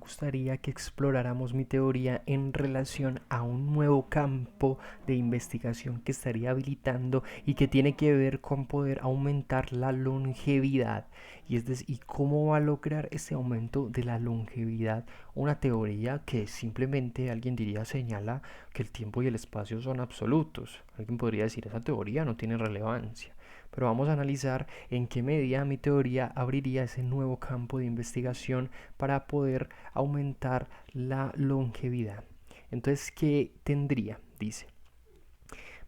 gustaría que exploráramos mi teoría en relación a un nuevo campo de investigación que estaría habilitando y que tiene que ver con poder aumentar la longevidad. Y cómo va a lograr ese aumento de la longevidad una teoría que simplemente alguien diría señala que el tiempo y el espacio son absolutos. Alguien podría decir esa teoría no tiene relevancia. Pero vamos a analizar en qué medida mi teoría abriría ese nuevo campo de investigación para poder aumentar la longevidad. Entonces, ¿qué tendría? Dice.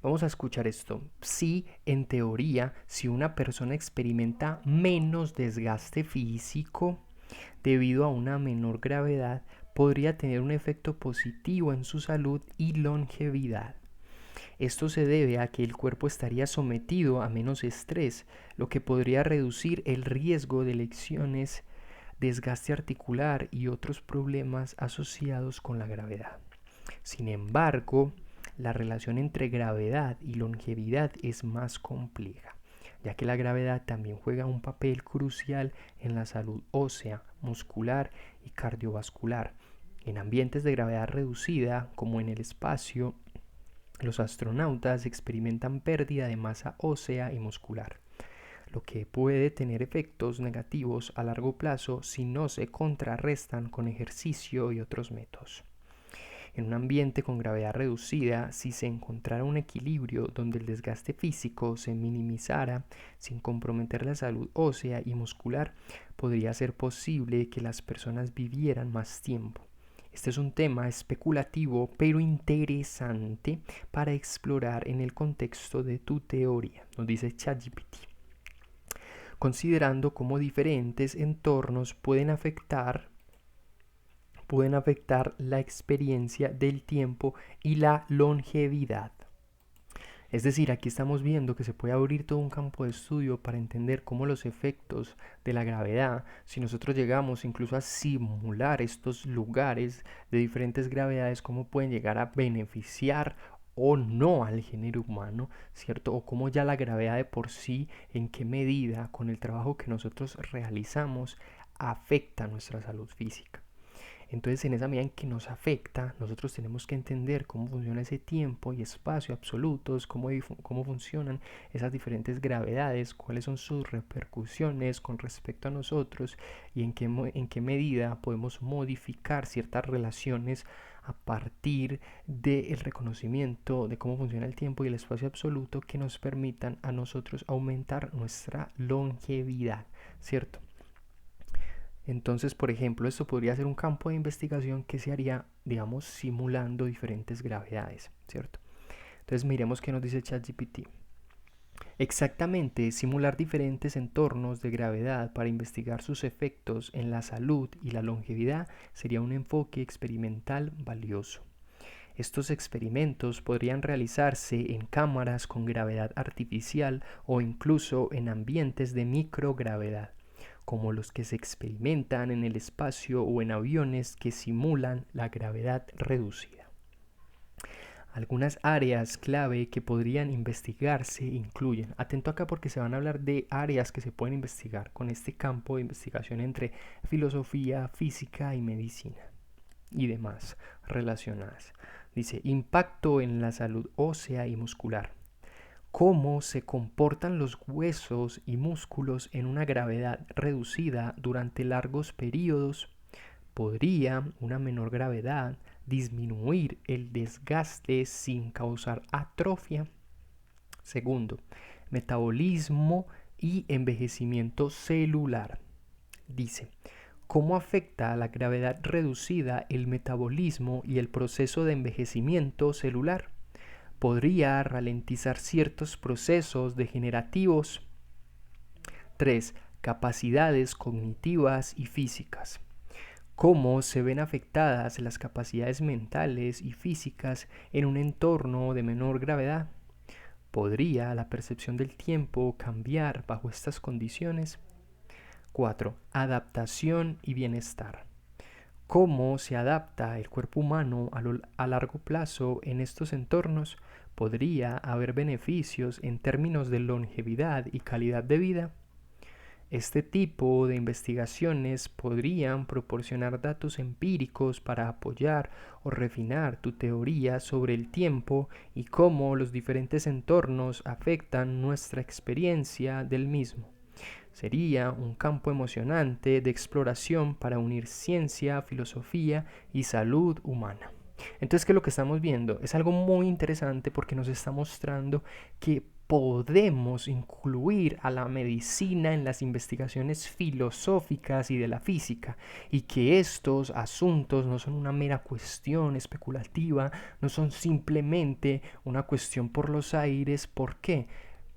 Vamos a escuchar esto. Sí, en teoría, si una persona experimenta menos desgaste físico debido a una menor gravedad, podría tener un efecto positivo en su salud y longevidad. Esto se debe a que el cuerpo estaría sometido a menos estrés, lo que podría reducir el riesgo de lesiones, desgaste articular y otros problemas asociados con la gravedad. Sin embargo, la relación entre gravedad y longevidad es más compleja, ya que la gravedad también juega un papel crucial en la salud ósea, muscular y cardiovascular. En ambientes de gravedad reducida, como en el espacio, los astronautas experimentan pérdida de masa ósea y muscular, lo que puede tener efectos negativos a largo plazo si no se contrarrestan con ejercicio y otros métodos. En un ambiente con gravedad reducida, si se encontrara un equilibrio donde el desgaste físico se minimizara sin comprometer la salud ósea y muscular, podría ser posible que las personas vivieran más tiempo. Este es un tema especulativo pero interesante para explorar en el contexto de tu teoría, nos dice ChatGPT. Considerando cómo diferentes entornos pueden afectar la experiencia del tiempo y la longevidad. Es decir, aquí estamos viendo que se puede abrir todo un campo de estudio para entender cómo los efectos de la gravedad, si nosotros llegamos incluso a simular estos lugares de diferentes gravedades, cómo pueden llegar a beneficiar o no al género humano, ¿cierto? O cómo ya la gravedad de por sí, en qué medida con el trabajo que nosotros realizamos, afecta nuestra salud física. Entonces, en esa medida en que nos afecta, nosotros tenemos que entender cómo funciona ese tiempo y espacio absolutos, cómo funcionan esas diferentes gravedades, cuáles son sus repercusiones con respecto a nosotros y en qué medida podemos modificar ciertas relaciones a partir del reconocimiento de cómo funciona el tiempo y el espacio absoluto que nos permitan a nosotros aumentar nuestra longevidad, ¿cierto? Entonces, por ejemplo, esto podría ser un campo de investigación que se haría, digamos, simulando diferentes gravedades, ¿cierto? Entonces, miremos qué nos dice ChatGPT. Exactamente, simular diferentes entornos de gravedad para investigar sus efectos en la salud y la longevidad sería un enfoque experimental valioso. Estos experimentos podrían realizarse en cámaras con gravedad artificial o incluso en ambientes de microgravedad, como los que se experimentan en el espacio o en aviones que simulan la gravedad reducida. Algunas áreas clave que podrían investigarse incluyen, atento acá porque se van a hablar de áreas que se pueden investigar con este campo de investigación entre filosofía, física y medicina y demás relacionadas. Dice, impacto en la salud ósea y muscular. Cómo se comportan los huesos y músculos en una gravedad reducida durante largos periodos. ¿Podría una menor gravedad disminuir el desgaste sin causar atrofia? Segundo, metabolismo y envejecimiento celular. Dice, ¿cómo afecta a la gravedad reducida el metabolismo y el proceso de envejecimiento celular? ¿Podría ralentizar ciertos procesos degenerativos? 3. Capacidades cognitivas y físicas. ¿Cómo se ven afectadas las capacidades mentales y físicas en un entorno de menor gravedad? ¿Podría la percepción del tiempo cambiar bajo estas condiciones? 4. Adaptación y bienestar. ¿Cómo se adapta el cuerpo humano a largo plazo en estos entornos? ¿Podría haber beneficios en términos de longevidad y calidad de vida? Este tipo de investigaciones podrían proporcionar datos empíricos para apoyar o refinar tu teoría sobre el tiempo y cómo los diferentes entornos afectan nuestra experiencia del mismo. Sería un campo emocionante de exploración para unir ciencia, filosofía y salud humana. Entonces, ¿qué es lo que estamos viendo? Es algo muy interesante porque nos está mostrando que podemos incluir a la medicina en las investigaciones filosóficas y de la física, y que estos asuntos no son una mera cuestión especulativa, no son simplemente una cuestión por los aires. ¿Por qué?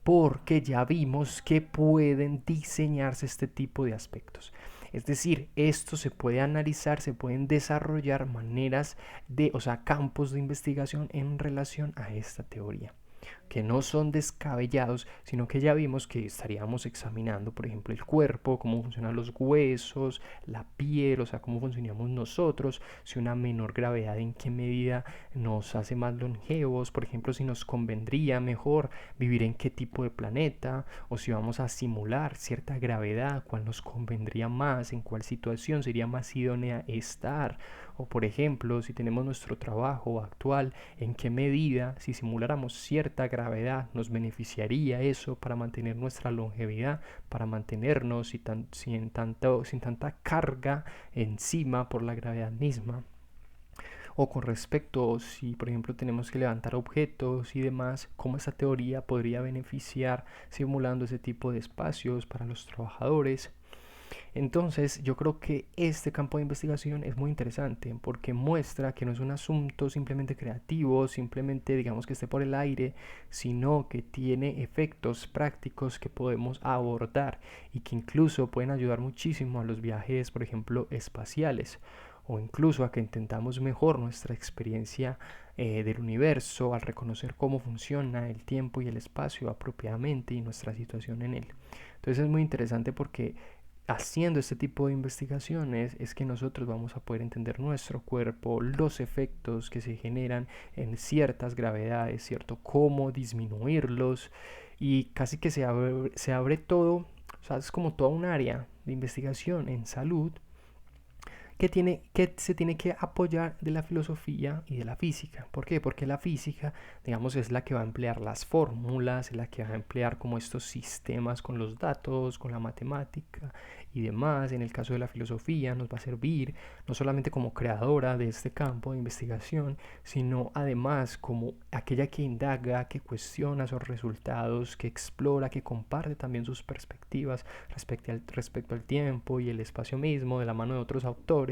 Porque ya vimos que pueden diseñarse este tipo de aspectos. Es decir, esto se puede analizar, se pueden desarrollar maneras de, o sea, campos de investigación en relación a esta teoría, que no son descabellados, sino que ya vimos que estaríamos examinando, por ejemplo, el cuerpo, cómo funcionan los huesos, la piel, o sea, cómo funcionamos nosotros, si una menor gravedad en qué medida nos hace más longevos, por ejemplo, si nos convendría mejor vivir en qué tipo de planeta, o si vamos a simular cierta gravedad, cuál nos convendría más, en cuál situación sería más idónea estar, o por ejemplo, si tenemos nuestro trabajo actual, en qué medida, si simuláramos cierta gravedad, nos beneficiaría eso para mantener nuestra longevidad, para mantenernos sin tanta carga encima por la gravedad misma. O con respecto, si por ejemplo tenemos que levantar objetos y demás, cómo esta teoría podría beneficiar simulando ese tipo de espacios para los trabajadores. Entonces yo creo que este campo de investigación es muy interesante porque muestra que no es un asunto simplemente creativo, simplemente digamos que esté por el aire, sino que tiene efectos prácticos que podemos abordar y que incluso pueden ayudar muchísimo a los viajes, por ejemplo, espaciales, o incluso a que intentamos mejor nuestra experiencia del universo al reconocer cómo funciona el tiempo y el espacio apropiadamente y nuestra situación en él. Entonces es muy interesante porque haciendo este tipo de investigaciones es que nosotros vamos a poder entender nuestro cuerpo, los efectos que se generan en ciertas gravedades, ¿cierto? Cómo disminuirlos, y casi que se abre todo, o sea, es como toda un área de investigación en salud que se tiene que apoyar de la filosofía y de la física. ¿Por qué? Porque la física, digamos, es la que va a emplear las fórmulas, es la que va a emplear como estos sistemas con los datos, con la matemática y demás. En el caso de la filosofía nos va a servir no solamente como creadora de este campo de investigación, sino además como aquella que indaga, que cuestiona esos resultados, que explora, que comparte también sus perspectivas respecto al tiempo y el espacio mismo de la mano de otros autores.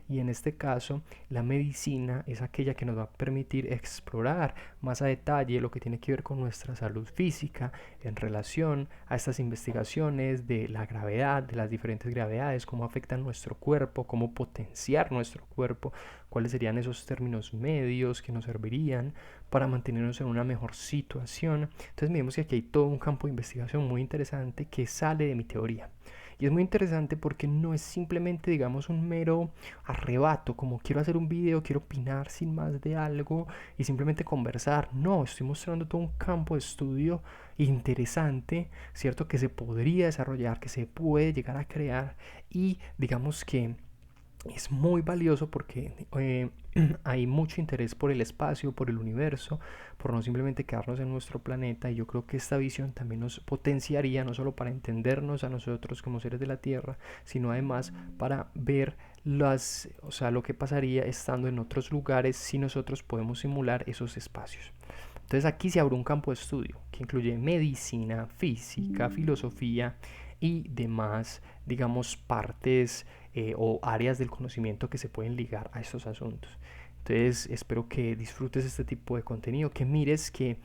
Y en este caso la medicina es aquella que nos va a permitir explorar más a detalle lo que tiene que ver con nuestra salud física en relación a estas investigaciones de la gravedad, de las diferentes gravedades, cómo afectan nuestro cuerpo, cómo potenciar nuestro cuerpo, cuáles serían esos términos medios que nos servirían para mantenernos en una mejor situación. Entonces vemos que aquí hay todo un campo de investigación muy interesante que sale de mi teoría. Y es muy interesante porque no es simplemente, digamos, un mero arrebato, como quiero hacer un video, quiero opinar sin más de algo y simplemente conversar. No, estoy mostrando todo un campo de estudio interesante, ¿cierto? Que se podría desarrollar, que se puede llegar a crear, y digamos que es muy valioso porque hay mucho interés por el espacio, por el universo, por no simplemente quedarnos en nuestro planeta, y yo creo que esta visión también nos potenciaría no solo para entendernos a nosotros como seres de la Tierra, sino además para ver lo que pasaría estando en otros lugares si nosotros podemos simular esos espacios. Entonces aquí se abre un campo de estudio que incluye medicina, física, filosofía y demás, digamos, partes o áreas del conocimiento que se pueden ligar a estos asuntos. Entonces espero que disfrutes este tipo de contenido, que mires que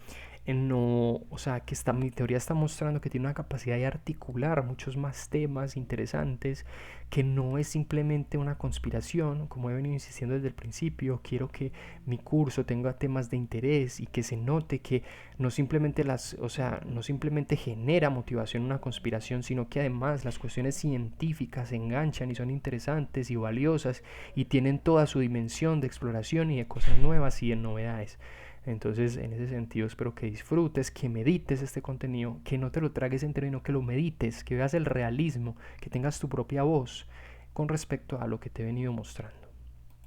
no, o sea, que mi teoría está mostrando que tiene una capacidad de articular muchos más temas interesantes, que no es simplemente una conspiración, como he venido insistiendo desde el principio. Quiero que mi curso tenga temas de interés y que se note que no simplemente no simplemente genera motivación una conspiración, sino que además las cuestiones científicas se enganchan y son interesantes y valiosas y tienen toda su dimensión de exploración y de cosas nuevas y de novedades. Entonces, en ese sentido, espero que disfrutes, que medites este contenido, que no te lo tragues entero, sino que lo medites, que veas el realismo, que tengas tu propia voz con respecto a lo que te he venido mostrando.